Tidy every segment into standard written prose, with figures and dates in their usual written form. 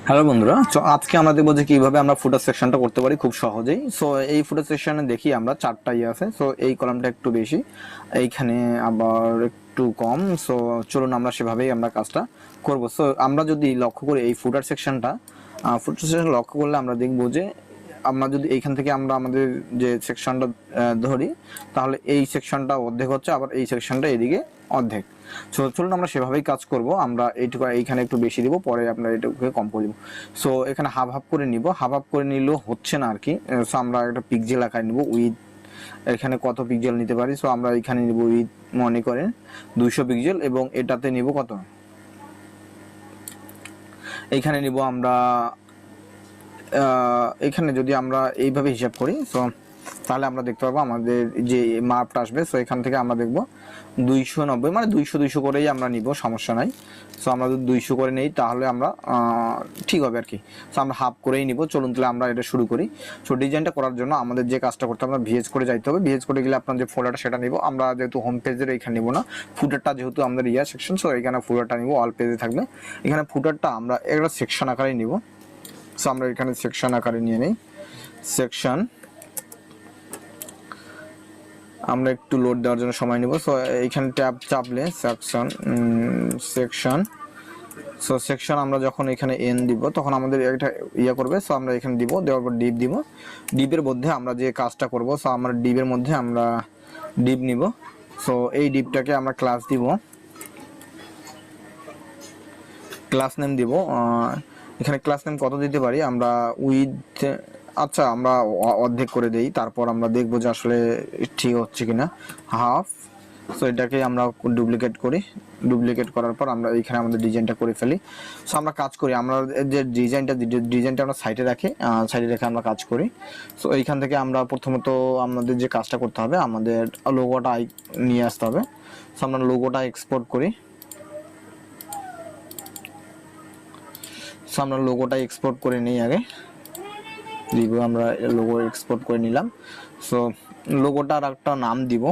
Hello বন্ধুরা, তো আজকে আমরা দেখবো যে কিভাবে আমরা ফুটার সেকশনটা করতে পারি খুব সহজেই। সো এই ফুটার সেকশনে দেখি আমরা চারটা আছে। সো এই কলামটা একটু বেশি, এইখানে আবার একটু কম। সো চলুন আমরা সেভাবেই আমরা কাজটা করব। সো আমরা যদি লক্ষ্য করি এই ফুটার সেকশনটা লক্ষ্য করলে আমরা দেখবো যে আমরা যদি এইখান থেকে আমরা আমাদের যে সেকশনটা ধরি, তাহলে এই সেকশনটা অর্ধেক হচ্ছে, আবার এই সেকশনটা এদিকে অর্ধেক। সো চলুন আমরা সেভাবেই কাজ করব। আমরা এইটুকু এইখানে একটু বেশি দিব, পরে আমরা এটুকুকে কম করে দিব। সো এখানে হাফ হাফ করে নিব, হাফ হাফ করে নিলেও হচ্ছে না আর কি। সো আমরা একটা পিক্সেল আকারে নিব উইথ, এখানে কত পিক্সেল নিতে পারি। সো আমরা এখানে নিব উইথ, মনে করেন 200 পিক্সেল, এবং এটাতে নিব কত, এইখানে নিব আমরা এখানে যদি আমরা এইভাবে হিসাব করি, সো তাহলে আমরা দেখতে পাবো আমাদের যে মাপটা আসবে। সো এখান থেকে আমরা দেখব 290, মানে 200 করেই আমরা নিব, সমস্যা নাই। সো আমরা যদি 200 করে নেই তাহলে আমরা ঠিক হবে আর কি। সো আমরা হাফ করেই নিব। চলুন তাহলে আমরা এটা শুরু করি। সো ডিজাইনটা করার জন্য আমাদের যে কাজটা করতে হবে, আমরা ভিএস করে যাইতে হবে। ভিএস করে গেলে আপনার যে ফোল্ডারটা সেটা নিব। আমরা যেহেতু হোম পেজের এখানে নিব না, ফুটারটা যেহেতু আমাদের সেকশন, সো এখানে ফুটারটা নিব, অল পেজে থাকবে। এখানে ফুটারটা আমরা একটা সেকশন আকারেই নিব। সো আমরা এখানে সেকশন আকারে নিয়ে নেই। সেকশন আমরা একটু লোড দেওয়ার জন্য সময় নিব। সো এইখানে ট্যাব চাপলে সেকশন, সো সেকশন আমরা যখন এখানে এন দিব তখন আমাদের একটা করবে। সো আমরা এখানে দিব, দেওয়ার পর ডিপ দিব। ডিপের মধ্যে আমরা যে কাজটা করব, সো আমরা ডিপের মধ্যে আমরা ডিপ নিব। সো এই ডিপটাকে আমরা ক্লাস দিব, ক্লাস নেম দিব। এখানে ক্লাস নেম কত দিতে পারি আমরা, উইথ, আচ্ছা আমরা অর্ধেক করে দেই, তারপর আমরা দেখবো যে আসলে ঠিক হচ্ছে কিনা, হাফ। সো এটাকে আমরা ডুপ্লিকেট করি, ডুপ্লিকেট করার পর আমরা এইখানে আমাদের ডিজাইনটা করে ফেলি। সো আমরা কাজ করি, আমরা যে ডিজাইনটা আমরা সাইডে রাখি, সাইডে রেখে আমরা কাজ করি। সো এইখান থেকে আমরা প্রথমত আমাদের যে কাজটা করতে হবে, আমাদের লোগোটা নিয়ে আসতে হবে। সো আমরা লোগোটা এক্সপোর্ট করি। সো আমরা লোগোটা এক্সপোর্ট করে নিই আগে, দিব আমরা লোগো এক্সপোর্ট করে নিলাম। সো লোগোটার একটা নাম দিব।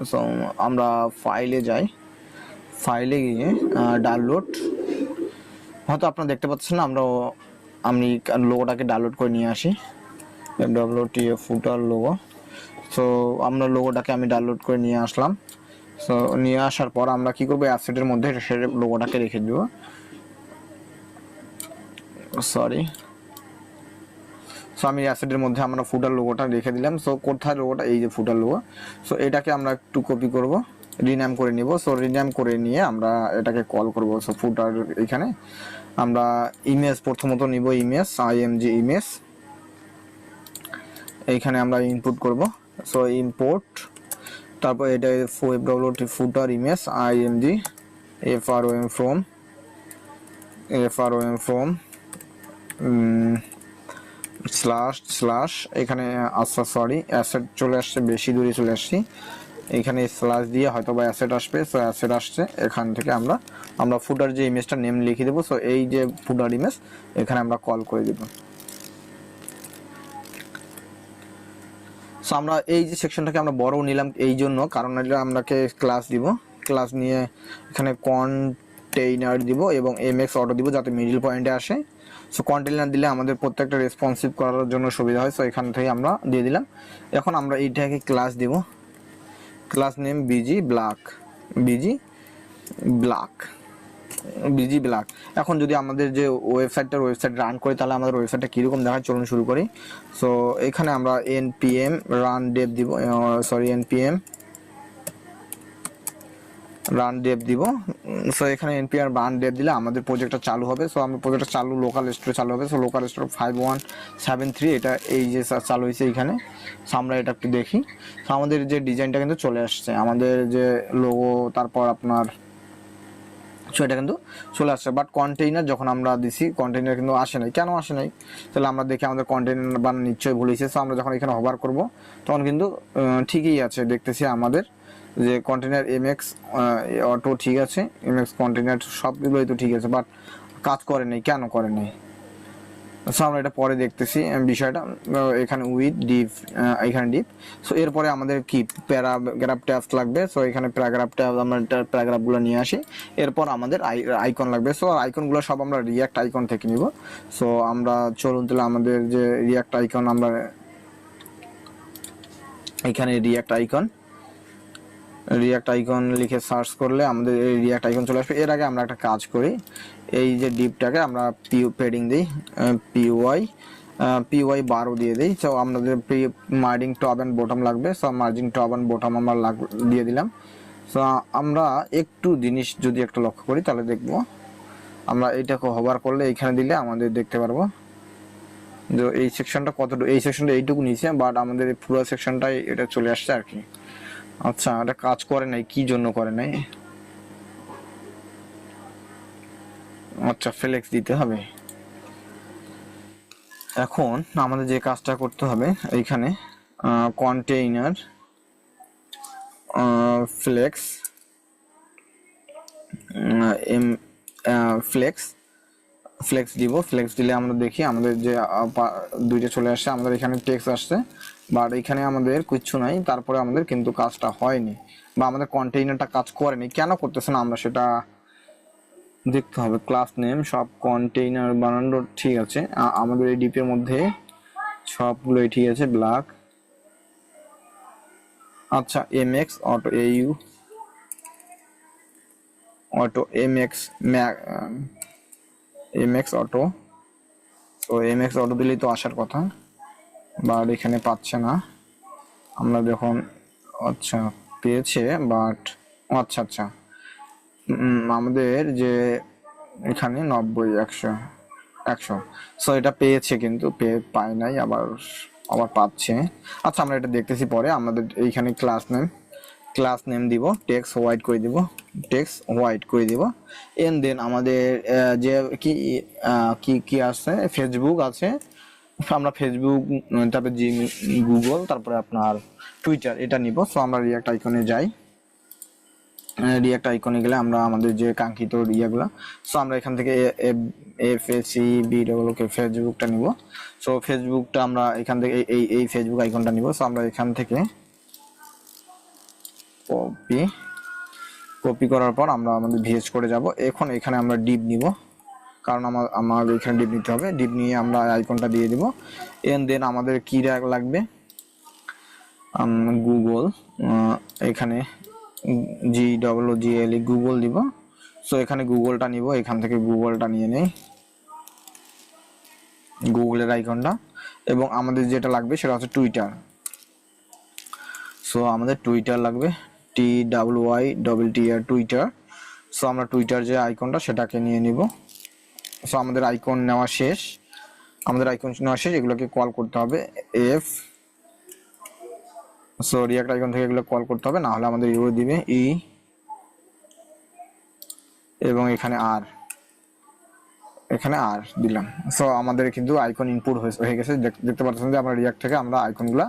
সো আমরা ফাইলে যাই, ফাইলে গিয়ে ডাউনলোড, হয়তো আপনারা দেখতে পাচ্ছেন না, আমি লোগোটাকে ডাউনলোড করে নিয়ে আসি, FWTF ফুটার লোগো। সো আমরা লোগোটাকে আমি ডাউনলোড করে নিয়ে আসলাম। সো নিয়ে আসার পর আমরা কি করবো, অ্যাপসেটের মধ্যে সে লোগোটাকে রেখে দেবো, সরি। সো আমি অ্যাসেটের মধ্যে আমরা ফুটার লোগোটা রেখে দিলাম। সো কোথায় লোগোটা, এই যে ফুটার লোগো। সো এটাকে আমরা একটু কপি করব, রিনেম করে নিব। সো রিনেম করে নিয়ে আমরা এটাকে কল করব। সো ফুটার এখানে আমরা ইমেজ প্রথমত নিব, ইমেজ IMG ইমেজ, এইখানে আমরা ইনপুট করব। সো ইম্পোর্ট, তারপর এটা FWT footer image IMG FROM from slash এখানে, আচ্ছা সরি, অ্যাসেট চলে আসছে, বেশি দূরে চলে আসছি। এখানে স্ল্যাশ দিয়ে হয়তো বা অ্যাসেট আসবে। সো অ্যাসেট আসছে, এখান থেকে আমরা ফুটার যে ইমেজটা নেম লিখে দেবো। সো এই যে ফুটার ইমেজ এখানে আমরা কল করে দেব। সো আমরা এই যে সেকশনটাকে আমরা বড় নিলাম এই জন্য, কারণ এটা আমরাকে ক্লাস দিব, ক্লাস নিয়ে এখানে কন্টেইনার দিব এবং MX অটো দিব যাতে মিডল পয়েন্টে আসে। সো কন্টেইনার দিলে আমাদের প্রত্যেকটা রেসপন্সিভ করার জন্য সুবিধা হয়। সো এখান থেকে আমরা দিয়ে দিলাম। এখন আমরা এইটাকে ক্লাস দিব, ক্লাস নেম BG ব্ল্যাক। এখন যদি আমাদের যে ওয়েবসাইট রান করি, তাহলে আমাদের ওয়েবসাইটটা কীরকম দেখায় চলুন শুরু করি। সো এখানে আমরা npm রান ডেভ দিব, রান ডেভ দিব। সো এখানে npm রান ডেভ দিলে আমাদের প্রজেক্টটা চালু হবে। সো আমরা প্রজেক্টটা চালু লোকাল স্টোরে চালু হবে। সো লোকাল স্টোর 5173 এটা এই যে চালু হয়েছে এইখানে। সো আমরা এটা একটু দেখি। সো আমাদের যে ডিজাইনটা কিন্তু চলে আসছে, আমাদের যে লোগো, তারপর আপনার, সো এটা কিন্তু চলে আসছে। বাট কন্টেইনার যখন আমরা দিছি, কন্টেইনার কিন্তু আসে নাই। কেন আসে নাই? তাহলে আমরা দেখি আমাদের কন্টেইনার বানানো নিশ্চয়ই ভুল হয়েছে। সো আমরা যখন এখানে হোভার করব তখন কিন্তু ঠিকই আছে, দেখতেছি আমাদের যে কন্টেইনার MX অটো ঠিক আছে, MX কন্টেইনার সবগুলোই তো ঠিক আছে, বাট কাজ করে নেই। কেন করে নেই? সো আমরা এটা পরে দেখতেছি বিষয়টা। এখানে উইথ ডিপ, এখানে ডিপ। সো এরপরে আমাদের কি প্যারাগ্রাফ ট্যাবস লাগবে। সো এখানে প্যারাগ্রাফ ট্যাব, আমরা প্যারাগ্রাফগুলো নিয়ে আসি। এরপর আমাদের আইকন লাগবে। সো আইকনগুলো সব আমরা রিয়াক্ট আইকন থেকে নিব। সো আমরা চলুন তাহলে আমাদের যে রিয়াক্ট আইকন, আমরা এখানে রিয়াক্ট আইকন লিখে সার্চ করলে আমাদের এই রিয়াক্ট আইকন চলে আসবে। এর আগে আমরা একটা কাজ করি, এই যে ডিপটাকে আমরা পেডিং দিই, পিওয়াই 12 দিয়ে দিই। সো আমাদের মার্জিং টপ অ্যান্ড বটম লাগবে। So merging top and bottom আমরা দিয়ে দিলাম। সো আমরা একটু জিনিস যদি একটু লক্ষ্য করি তাহলে দেখবো, আমরা এইটাকে হোভার করলে এইখানে দিলে আমাদের দেখতে পারবো যে এই সেকশনটা কতটুকু, এই সেকশনটা এইটুকু নিচে, বাট আমাদের পুরো সেকশনটাই এটা চলে আসছে আর কি। আচ্ছা, এটা কাজ করে নাই, কি জন্য করে নাই? আচ্ছা, ফ্লেক্স দিতে হবে। এখন আমাদের যে কাজটা করতে হবে, এইখানে কন্টেইনার ফ্লেক্স ফ্লেক্স দিব। ফ্লেক্স দিলে আমরা দেখি আমাদের যে দুইটা চলে আসছে, আমাদের এখানে টেক্সট আসছে, বাট এখানে আমাদের কিচ্ছু নাই। তারপরে আমাদের কিন্তু কাজটা হয়নি, বা আমাদের কন্টেইনারটা কাজ করেনি। কেন করতেছে না আমরা সেটা দেখতে হবে। ক্লাস নেম সব কন্টেইনার বানানোর ঠিক আছে, আমাদের এই ডিপের মধ্যে সবগুলোই ঠিক আছে। ব্ল্যাক, আচ্ছা, MX auto, auto MX auto. তো এমএক্স অটো দিলেই তো আসার কথা, বাট এখানে পাচ্ছে না। আমরা যখন, আচ্ছা পেয়েছে, বাট আচ্ছা আচ্ছা আমাদের যে এখানে 90 100 সো এটা পেয়েছে কিন্তু পায় নাই, আবার পাচ্ছে। আচ্ছা, আমরা এটা দেখতেছি পরে। আমাদের এইখানে ক্লাস নেম দিব, টেক্সট হোয়াইট করে দিব। এন্ড দেন আমাদের যে কি আছে, ফেসবুক আছে, আমরা ফেসবুক, তারপরে গুগল, তারপরে আপনার টুইটার, এটা নিব। সো আমরা রিয়াক্ট আইকনে যাই। রিয়াক্ট আইকনে গেলে আমরা আমাদের যে কাঙ্ক্ষিত ইয়েগুলো, সো আমরা এখান থেকে ফেসবুকটা নিব। সো ফেসবুকটা আমরা এখান থেকে এই ফেসবুক আইকনটা নিব। সো আমরা এখান থেকে কপি করার পর আমরা আমাদের ভিএস করে যাব। এখন এখানে আমরা ডিপ নিব, কারণ আমার এখানে ডিপ নিতে হবে। ডিপ নিয়ে আমরা আইকনটা দিয়ে দিব। এন্ড দেন আমাদের কি লাগবে, গুগল, এখানে GOOGLE গুগল দিব। সো এখানে গুগলটা নিব, এখান থেকে গুগলটা নিয়ে নেই, গুগলের আইকনটা। এবং আমাদের যেটা লাগবে সেটা হচ্ছে টুইটার। সো আমাদের টুইটার লাগবে, TWYTTR, টুইটার। সো আমরা টুইটার যে আইকনটা সেটাকে নিয়ে নিব। সো আমাদের আইকন নেওয়া শেষ, এগুলোকে কল করতে হবে সো রিয়াক্ট আইকন থেকে এগুলো কল করতে হবে, না হলে আমাদের ইউরো দিবে এবং এখানে আর দিলাম। সো আমাদের কিন্তু আইকন ইনপুট হয়ে গেছে। দেখতে পাচ্ছেন যে আমরা রিয়াক্ট থেকে আমরা আইকনগুলো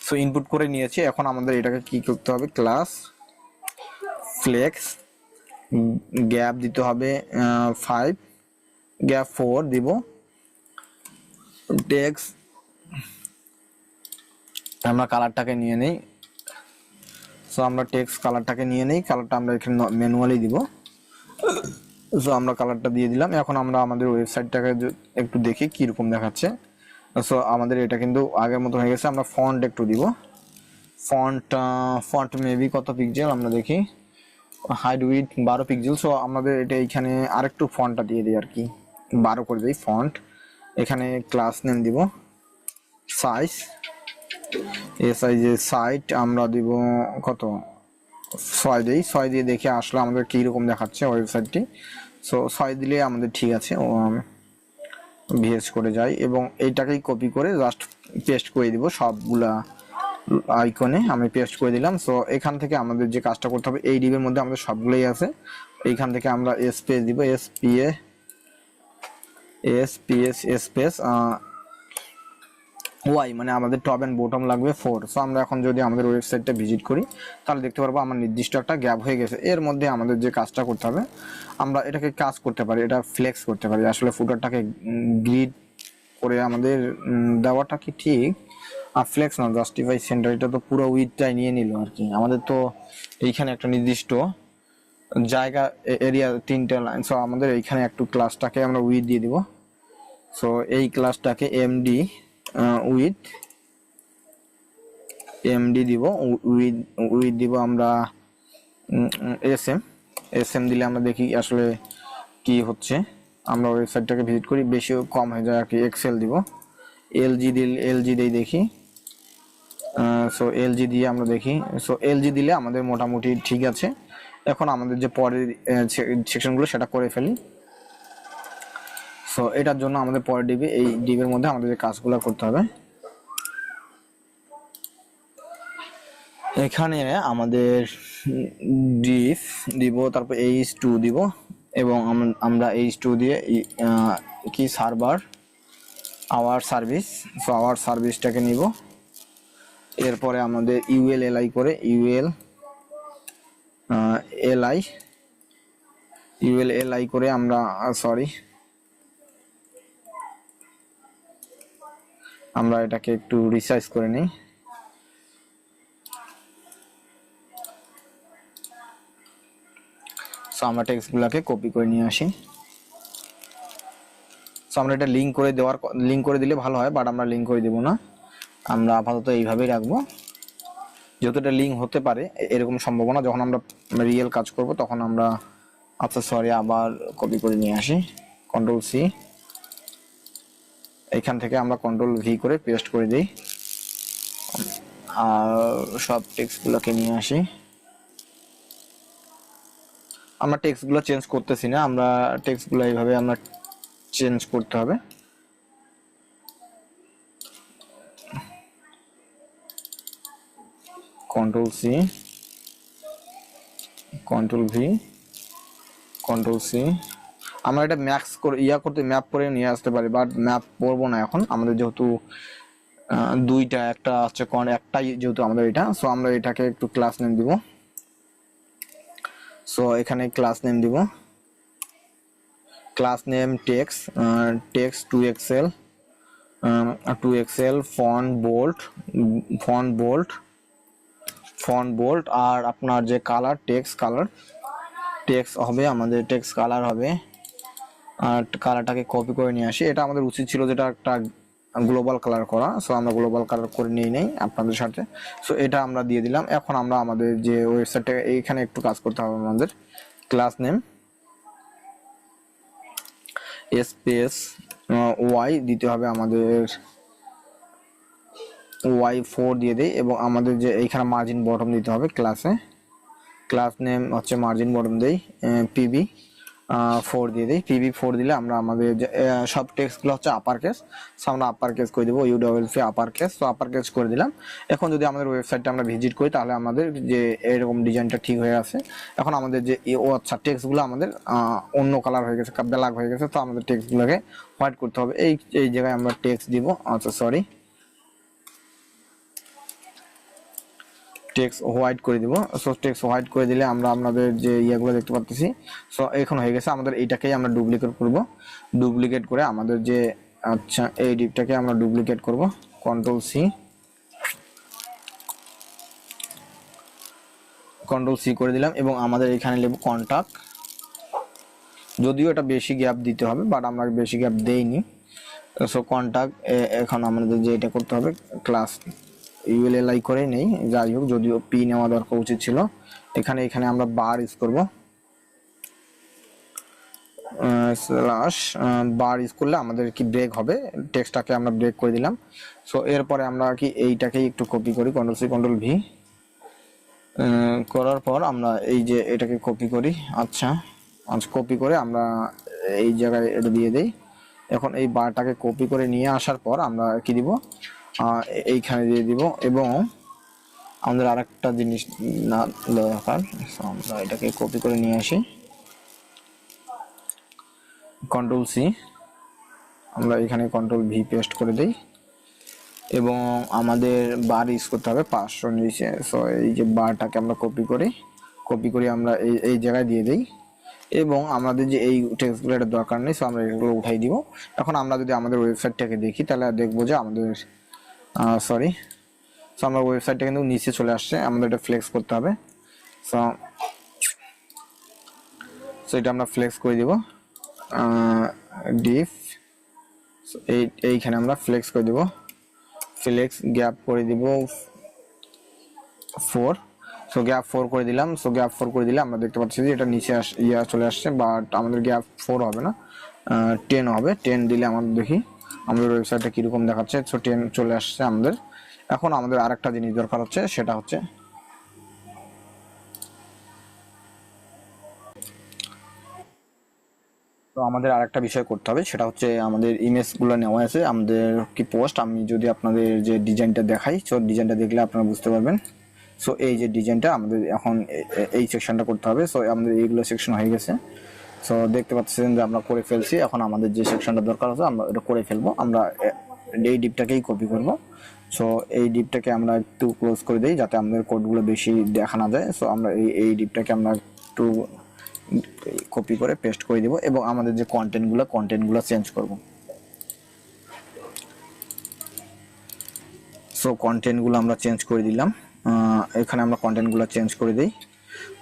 সো ইনপুট করে নিয়েছি। এখন আমাদের এটাকে কি করতে হবে, ক্লাস ফ্লেক্স গ্যাপ দিতে হবে 5, গ্যাপ 4 দিব। টেক্সট আমরা কালারটাকে নিয়ে নেই। সো আমরা টেক্সট কালারটাকে নিয়ে নেই, কালারটা আমরা এখানে ম্যানুয়ালি দিব। সো আমরা কালারটা দিয়ে দিলাম। এখন আমরা আমাদের ওয়েবসাইটটাকে একটু দেখি কিরকম দেখাচ্ছে। সো আমাদের এটা কিন্তু আগের মতো হয়ে গেছে। আমরা ফন্ট একটু দিব, ফন্ট মেবি কত পিক্সেল আমরা দেখি, হাইট উইথ 12 পিক্সেল। সো আমাদের এটা এইখানে আরেকটু ফন্টটা দিয়ে দিই আর কি, 12 করে দিই ফন্ট। এখানে ক্লাস নেম দিব, সাইজ সাইট আমরা দিব কত, 6 দিই। 6 দিয়ে দেখে আসলে আমাদের কীরকম দেখাচ্ছে ওয়েবসাইটটি। সো 6 দিলে আমাদের ঠিক আছে। ভিএস করে যাই এবং এইটাকেই কপি করে জাস্ট পেস্ট করে দিব সবগুলা আইকনে, আমি পেস্ট করে দিলাম। সো এখান থেকে আমাদের যে কাজটা করতে হবে, এই ডিবের মধ্যে আমাদের সবগুলোই আছে। এইখান থেকে আমরা স্পেস দিব, স্পেস ওয়াই, মানে আমাদের টপ অ্যান্ড বটম লাগবে 4। সো আমরা এখন যদি আমাদের ওয়েবসাইটটা ভিজিট করি তাহলে দেখতে পারবো আমার নির্দিষ্ট একটা গ্যাপ হয়ে গেছে। এর মধ্যে আমাদের যে কাজটা করতে হবে, আমরা এটাকে কাজ করতে পারি, এটা ফ্লেক্স করতে পারি। আসলে ফুটারটাকে গ্রিড করে আমাদের দেওয়াটা কি ঠিক? ফ্লেক্স না, জাস্টিফাই সেন্টার, এটা তো পুরো উইথটাই নিয়ে নিল আর কি। আমাদের তো এইখানে একটা নির্দিষ্ট জায়গা এরিয়া 3টে লাইন, সো আমাদের এইখানে একটু ক্লাসটাকে আমরা উইথ দিয়ে দিব। সো এই ক্লাসটাকে এমডি উইথ দিব, উইথ দিব আমরা এসএম দিলে আমরা দেখি আসলে কি হচ্ছে। আমরা ওয়েবসাইটটাকে ভিজিট করি, বেশি কম হয়ে যায় আর কি। এক্সেল দিব, এলজি দিয়ে দেখি। সো এলজি দিয়ে আমরা দেখি। সো এলজি দিলে আমাদের মোটামুটি ঠিক আছে। এখন আমাদের যে পরের সেকশনগুলো সেটা করে ফেলি। সো এটার জন্য আমাদের পরের ডিবি, এই ডিবের মধ্যে আমাদের যে কাজগুলো করতে হবে, এখানে আমাদের ডিফ দিব, তারপর h2 দিব, এবং আমরা h2 দিয়ে কি server our service, so our সার্ভিসটাকে নিব। এরপরে আমাদের ইউএল এলআই করে ইউএল এলআই করে আমরা আমরা এটাকে একটু রিসাইজ করে নিই। সো আমরা টেক্সটগুলোকে কপি করে নিয়ে আসি। সো আমরা এটা লিঙ্ক করে দিলে ভালো হয়, বাট আমরা লিঙ্ক করে দেব না, আমরা আপাতত এইভাবেই রাখবো। যেহেতু এটা লিঙ্ক হতে পারে এরকম সম্ভাবনা, যখন আমরা রিয়েল কাজ করব তখন আমরা আবার কপি করে নিয়ে আসি, কন্ট্রোল সি, এইখান থেকে আমরা কন্ট্রোল ভি করে পেস্ট করে দিই, আর সব টেক্সটগুলোকে নিয়ে আসি। আমরা টেক্সটগুলো চেঞ্জ করতেছি না, আমরা টেক্সটগুলো এইভাবে আমরা চেঞ্জ করতে হবে। Control C, control V, control C. আমরা এটা ম্যাপ করে নিয়ে আসতে পারি, বাট ম্যাপ করবো না এখন, আমাদের যেহেতু দুইটা, একটা হচ্ছে একটাই যেহেতু আমাদের এটা। সো আমরা এটাকে একটু ক্লাস নেম দিব। সো এখানে ক্লাস নেম দিব, class name text 2XL font bold, আর আপনার যে কালার টেক্স হবে, আমাদের টেক্স কালার হবে, আর কালারটাকে কপি করে নিয়ে আসি। এটা আমাদের উচিত ছিল যেটা একটা গ্লোবাল কালার করা, সো আমরা গ্লোবাল কালার করে নিয়ে নেই আপনাদের সাথে। সো এটা আমরা দিয়ে দিলাম। এখন আমরা আমাদের যে ওয়েবসাইটটা, এইখানে একটু কাজ করতে হবে। আমাদের ক্লাস নেম স্পেস ওয়াই দিতে হবে, আমাদের Y4 দিয়ে দেই, এবং আমাদের যে এইখানে মার্জিন বটম দিতে হবে ক্লাস নেম হচ্ছে মার্জিন বটম দেই, PB4 দিয়ে দিই। PB4 দিলে আমরা আমাদের সব টেক্সটগুলো হচ্ছে আপার কেস, সো আমরা আপার কেস করে দেবো, UWP আপার কেস, তো আপার কেস করে দিলাম। এখন যদি আমাদের ওয়েবসাইটটা আমরা ভিজিট করি তাহলে আমাদের যে এরকম ডিজাইনটা ঠিক হয়ে আছে। এখন আমাদের যে টেক্সটগুলো আমাদের অন্য কালার হয়ে গেছে, ব্ল্যাক হয়ে গেছে, তো আমাদের টেক্সটগুলোকে হোয়াইট করতে হবে। এই জায়গায় আমরা টেক্সট দিব, টেক্সট হোয়াইট করে দিব। সো টেক্সট হোয়াইট করে দিলে আমরা আপনাদের যে ইয়েগুলো দেখতে পাচ্ছি। সো এখন হয়ে গেছে, আমাদের এইটাকেই আমরা ডুপ্লিকেট করে আমাদের যে এই ডিপটাকে আমরা ডুপ্লিকেট করব, কন্ট্রোল সি করে দিলাম, এবং আমাদের এখানে লিখব কন্টাক্ট। যদিও এটা বেশি গ্যাপ দিতে হবে, বাট আমরা বেশি গ্যাপ দেইনি। সো কন্টাক্ট, এখন আমাদের যে এটা করতে হবে, ক্লাস ULLI করে নেই, যাই হোক, যদিও পি নেওয়া দরকার উচিত ছিল। এখানে আমরা বার ইউজ করব, বার ইউজ করলে আমাদের কি ব্রেক হবে, টেক্সটটাকে আমরা ব্রেক করে দিলাম। সো এরপরে আমরা কি এইটাকেই একটু কপি করি, কন্ট্রোল সি কন্ট্রোল ভি করার পর আমরা এই যে এটাকে কপি করি। কপি করে আমরা এই জায়গায় এটা দিয়ে দেই। এখন এই বারটাকে কপি করে নিয়ে আসার পর আমরা কি দিব, এইখানে দিয়ে দিব, এবং আমাদের আরেকটা জিনিস না দরকার, আমরা এটাকে কপি করে নিয়ে আসি, কন্ট্রোল সি, আমরা এখানে কন্ট্রোল ভি পেস্ট করে দেই, এবং আমাদের বার ইউজ করতে হবে 500 নিচে। সো এই যে বারটাকে আমরা কপি করি আমরা এই জায়গায় দিয়ে দেই, এবং আমাদের যে এই টেক্সটগুলো এটা দরকার নেই, সো আমরা এগুলো উঠাই দিব। এখন আমরা যদি আমাদের ওয়েবসাইটটাকে দেখি তাহলে দেখবো যে আমাদের সো আমার ওয়েবসাইটটা কিন্তু নিচে চলে আসছে, আমাদের এটা ফ্লেক্স করতে হবে। সো এটা আমরা ফ্লেক্স করে দিব, ডিফ এইখানে আমরা ফ্লেক্স করে দিব, ফ্লেক্স গ্যাপ করে দিব 4। সো গ্যাপ 4 করে দিলাম। সো গ্যাপ 4 করে দিলে আমরা দেখতে পাচ্ছি যে এটা নিচে চলে আসছে, বাট আমাদের গ্যাপ 4 হবে না, 10 হবে। 10 দিলে আমাদের দেখি আমাদের ওয়েবসাইটটা কীরকম দেখাচ্ছে। সো 10 চলে আসছে আমাদের। এখন আমাদের আরেকটা জিনিস দরকার হচ্ছে, সেটা হচ্ছে তো আমাদের আরেকটা বিষয় করতে হবে, সেটা হচ্ছে আমাদের ইমেজগুলো নেওয়া আছে আমাদের কি পোস্ট। আমি যদি আপনাদের যে ডিজাইনটা দেখাই, সো ডিজাইনটা দেখলে আপনারা বুঝতে পারবেন। সো এই যে ডিজাইনটা আমাদের এখন এই সেকশনটা করতে হবে। সো আমাদের এইগুলো সেকশন হয়ে গেছে। সো দেখতে পাচ্ছেন যে আমরা করে ফেলছি। এখন আমাদের যে সেকশনটা দরকার আছে আমরা এটা করে ফেলবো। আমরা এই ডিপটাকেই কপি করব। সো এই ডিপটাকে আমরা একটু ক্লোজ করে দিই যাতে আমাদের কোডগুলো বেশি দেখা না যায়। সো আমরা এই ডিপটাকে আমরা একটু কপি করে পেস্ট করে দিব এবং আমাদের যে কন্টেন্টগুলো চেঞ্জ করব। সো কন্টেন্টগুলো আমরা চেঞ্জ করে দিলাম, এখানে আমরা কন্টেন্টগুলো চেঞ্জ করে দিই।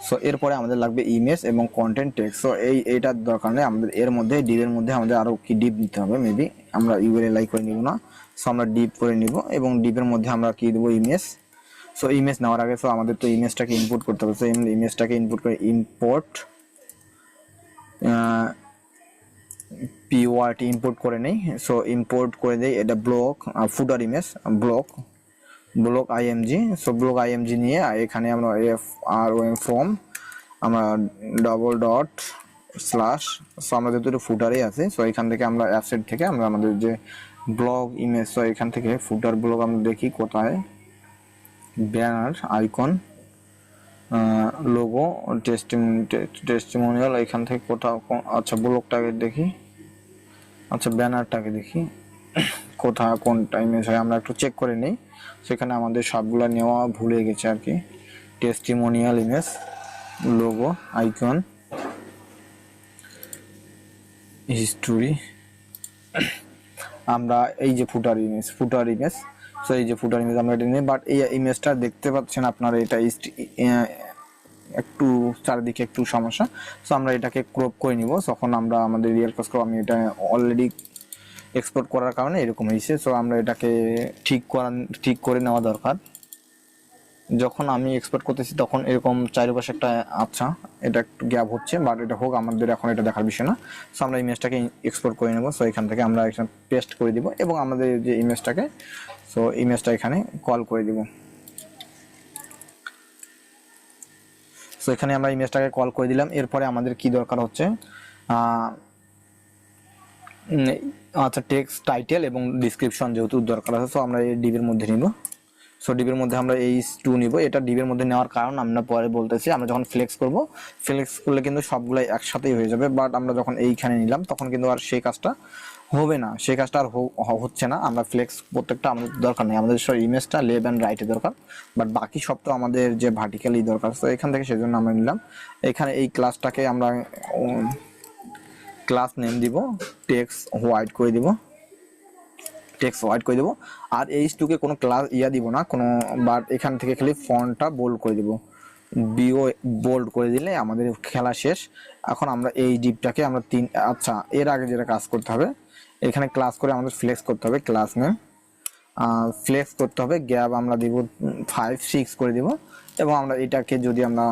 সো এরপরে আমাদের লাগবে ইমেজ এবং কন্টেন্ট টেক্সট। সো এইটার দরকার নেই আমাদের, এর মধ্যে ডিপের মধ্যে আমাদের আরও কি ডিপ নিতে হবে, মেবি আমরা ইউআরএল করে নিব না। সো আমরা ডিপ করে নিব এবং ডিপের মধ্যে আমরা কি দেবো, ইমেজ। সো ইমেজ নেওয়ার আগে আমাদের তো ইমেজটাকে ইনপুট করতে হবে। সো ইমেজটাকে ইনপুট করে ইম্পোর্ট পিওয়ার্ড ইম্পোর্ট করে নেই। সো ইম্পোর্ট করে দেই এটা block footer image block IMG. So block IMG নিয়ে এখানে আমরা ফ্রম আমরা ডবল ডট স্ল্যাশ। সো আমাদের তো ফুটারেই আছে। সো এখান থেকে আমরা অ্যাপসেট থেকে আমরা আমাদের যে ব্লগ ইমেজ, সো এখান থেকে ফুটার ব্লগ আমরা দেখি কোথায়, ব্যানার আইকন লোগো টেস্টিমোনিয়াল এখান থেকে কোথাও। আচ্ছা ব্লগটাকে দেখি, আচ্ছা ব্যানারটাকে দেখি কোথায় কোনটা ইমেজ হয়, আমরা একটু চেক করে নিই। সেখানে আমাদের সবগুলো নেওয়া ভুলে গেছে আর কি। Testimonial image, logo, icon, history, আমরা এই যে ফুটার ইমেজ। সো এই যে ফুটার ইমেজ আমরা এটা নিই, বাট এই ইমেজটা দেখতে পাচ্ছেন আপনারা এটা একটু চারিদিকে একটু সমস্যা। সো আমরা এটাকে ক্রপ করে নিব। তখন আমরা আমাদের রিয়েল কাজ করব, আমি এটা অলরেডি এক্সপোর্ট করার কারণে এরকম হয়েছে। সো আমরা এটাকে ঠিক করে নেওয়া দরকার। যখন আমি এক্সপোর্ট করতেছি তখন এরকম চারিপাশে একটা, আচ্ছা এটা একটু গ্যাপ হচ্ছে, বাট এটা হোক, আমাদের এখন এটা দেখার বিষয় না। সো আমরা ইমেজটাকে এক্সপোর্ট করে নেব। সো এখান থেকে আমরা এখানে পেস্ট করে দিব এবং আমাদের যে ইমেজটাকে, সো ইমেজটা এখানে কল করে দিব। সো এখানে আমরা ইমেজটাকে কল করে দিলাম। এরপরে আমাদের কি দরকার হচ্ছে, আচ্ছা টেক্সট টাইটেল এবং ডিসক্রিপশন যেহেতু দরকার আছে, সো আমরা এই ডিবের মধ্যে নিব। সো ডিবের মধ্যে আমরা H2 নিব। এটা ডিবের মধ্যে নেওয়ার কারণ আমরা পরে বলতেছি। আমরা যখন ফ্লেক্স করলে কিন্তু সবগুলাই একসাথেই হয়ে যাবে, বাট আমরা যখন এইখানে নিলাম তখন কিন্তু আর সেই কাজটা হবে না, সেই কাজটা আর হচ্ছে না। আমরা ফ্লেক্স প্রত্যেকটা আমাদের দরকার নেই, আমাদের ইমেজটা লেফট অ্যান্ড রাইটে দরকার, বাট বাকি সব তো আমাদের যে ভার্টিক্যালি দরকার। তো এখান থেকে সেজন্য আমরা নিলাম। এখানে এই ক্লাসটাকে আমরা ক্লাস নেম দিব, টেক্সট হোয়াইট করে দিব, আর H2 কে কোনো ক্লাস দিব না কোনো, বাট এখান থেকে খালি ফন্টটা বোল্ড করে দিব, বোল্ড করে দিলে আমাদের খেলা শেষ। এখন আমরা এই ডিপটাকে আমরা আচ্ছা এর আগে যেটা কাজ করতে হবে, এখানে ক্লাস করে আমাদের ফ্লেক্স করতে হবে, ক্লাস নেম ফ্লেক্স করতে হবে, গ্যাপ আমরা দিব 5-6 করে দিব এবং আমরা এটাকে যদি আমরা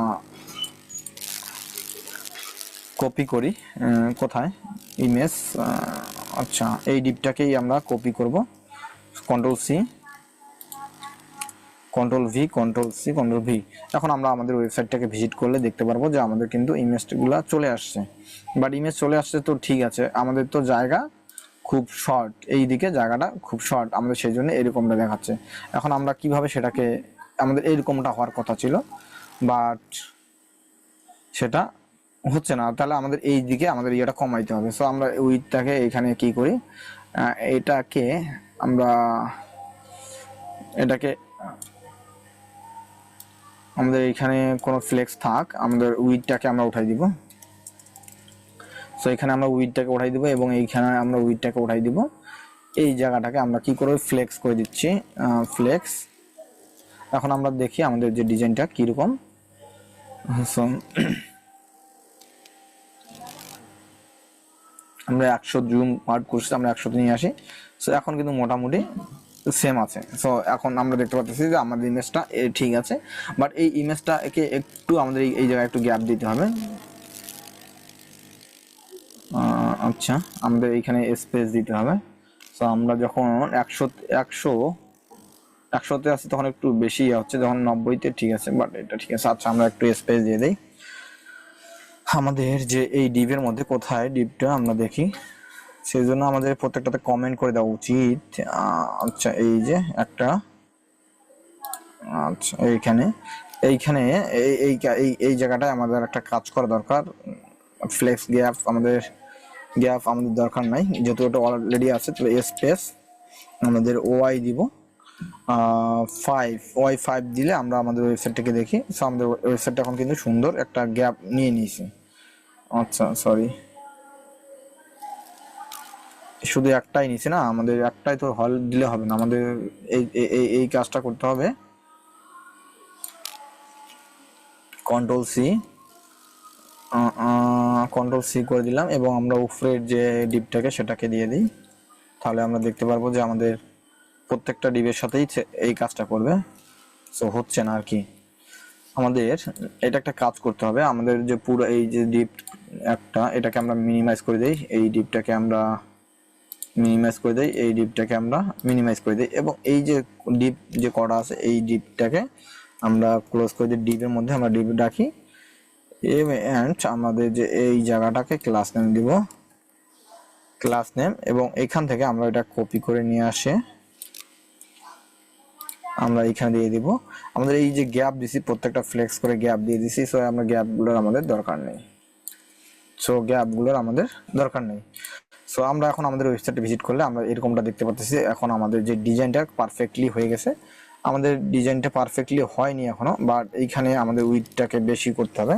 কপি করি কোথায় ইমেজ, আচ্ছা এই ডিপটাকেই আমরা কপি করব, কন্ট্রোল-C কন্ট্রোল-V। এখন আমরা আমাদের ওয়েবসাইটটাকে ভিজিট করলে দেখতে পারবো যে আমাদের কিন্তু ইমেজগুলো চলে আসছে। বাট ইমেজ চলে আসছে তো ঠিক আছে, আমাদের তো জায়গা খুব শর্ট, এই দিকে জায়গাটা খুব শর্ট, আমাদের সেই জন্য এরকমটা দেখাচ্ছে। এখন আমরা কিভাবে সেটাকে, আমাদের এরকমটা হওয়ার কথা ছিল বাট সেটা হচ্ছে না, তাহলে আমাদের এই দিকে আমাদের ইয়েটা কমাইতে হবে। সো আমরা উইথটাকে এখানে কি করি, এটাকে আমাদের এখানে কোনো ফ্লেক্স থাক, আমাদের উইথটাকে আমরা উঠাই দিব, সো এখানে আমরা উইডটাকে উঠাই দিব এবং এইখানে আমরা উইডটাকে উঠাই দিব। এই জায়গাটাকে আমরা কি করব, ফ্লেক্স করে দিচ্ছি, ফ্লেক্স। এখন আমরা দেখি আমাদের যে ডিজাইনটা কিরকম। সো আমরা 100 জুম আউট করছি, আমরা 100 নিয়ে আসি। সো এখন কিন্তু মোটামুটি সেম আছে। সো এখন আমরা দেখতে পাচ্ছি যে আমাদের ইমেজটা ঠিক আছে, বাট এই ইমেজটা একে একটু আমাদের এই জায়গায় একটু গ্যাপ দিতে হবে। আচ্ছা, আমাদের এইখানে স্পেস দিতে হবে। সো আমরা যখন 100তে আছি তখন একটু বেশি হচ্ছে, যখন 90তে ঠিক আছে, বাট এটা ঠিক আছে। আচ্ছা, আমরা একটু স্পেস দিয়ে দিই। আমাদের যে এই ডিপের মধ্যে কোথায় ডিপটা আমরা দেখি, সেই জন্য আমাদের প্রত্যেকটাতে কমেন্ট করে দেওয়া উচিত। আচ্ছা, এই যে একটা, আচ্ছা এইখানে এইখানে এই এই এই জায়গাটায় আমাদের একটা কাজ করা দরকার। ফ্লেক্স গ্যাপ আমাদের দরকার নাই, যেহেতু ওটা অলরেডি আছে। তাহলে স্পেস আমাদের ওয়াই দিব 5 দিলে আমরা আমাদের ওয়েবসাইটটাকে দেখি। সো আমাদের ওয়েবসাইটটা এখন কিন্তু সুন্দর একটা গ্যাপ নিয়ে নিয়েছে। আচ্ছা সরি, শুধু একটাই নিচে না, আমাদের একটাই তো হল দিলে হবে না, আমাদের এই এই কাজটা করতে হবে। কন্ট্রোল সি করে দিলাম এবং আমরা উপরের যে ডিপটাকে সেটাকে দিয়ে দিই। তাহলে আমরা দেখতে পারবো যে আমাদের প্রত্যেকটা ডিপের সাথেই এই কাজটা করবে। সো হচ্ছে না আর কি, আমাদের এটা একটা কাজ করতে হবে। আমাদের যে পুরো এই যে ডিপ একটা, এটাকে আমরা মিনিমাইজ করে দেই, এই ডিপটাকে আমরা মিনিমাইজ করে দেই, এই ডিপটাকে আমরা মিনিমাইজ করে দিই এবং এই যে ডিপ যে করা আছে এই ডিপটাকে আমরা ক্লোজ করে দিই। ডিপের মধ্যে আমরা ডিপ রাখি এন্ড আমাদের যে এই জায়গাটাকে ক্লাস নেম দিব, ক্লাস নেম, এবং এখান থেকে আমরা এটা কপি করে নিয়ে আসে আমরা এখানে দিয়ে দিব। আমাদের এই যে গ্যাপ দিছি, প্রত্যেকটা ফ্লেক্স করে গ্যাপ দিয়ে দিছি। সো আমরা গ্যাপগুলোর আমাদের দরকার নেই, সো আমরা এখন আমাদের ওয়েবসাইটে ভিজিট করলে আমরা এরকমটা দেখতে পাচ্ছি। এখন আমাদের যে ডিজাইনটা পারফেক্টলি হয়ে গেছে। আমাদের ডিজাইনটা পারফেক্টলি হয়নি এখনো, বাট এইখানে আমাদের উইডটাকে বেশি করতে হবে,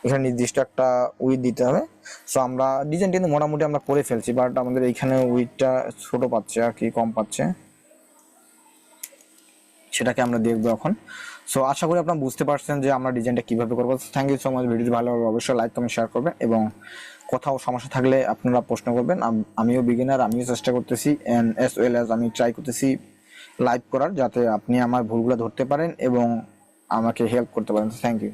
এখানে নির্দিষ্ট একটা উইড দিতে হবে। সো আমরা ডিজাইনটা কিন্তু মোটামুটি আমরা করে ফেলছি, বাট আমাদের এইখানে উইডটা ছোট পাচ্ছে আর কি, কম পাচ্ছে, সেটাকে আমরা দেখবো এখন। সো আশা করি আপনারা বুঝতে পারছেন যে আমরা ডিজাইনটা কিভাবে করবো। Thank you so much. ভিডিওটি ভালো লাগলে অবশ্যই লাইক কমেন্ট শেয়ার করবেন এবং কোথাও সমস্যা থাকলে আপনারা প্রশ্ন করবেন। আমিও বিগিনার, আমিও চেষ্টা করতেছি অ্যান্ড অ্যাজ ওয়েল অ্যাজ আমি ট্রাই করতেছি লাইভ করার, যাতে আপনি আমার ভুলগুলো ধরতে পারেন এবং আমাকে হেল্প করতে পারেন। Thank you.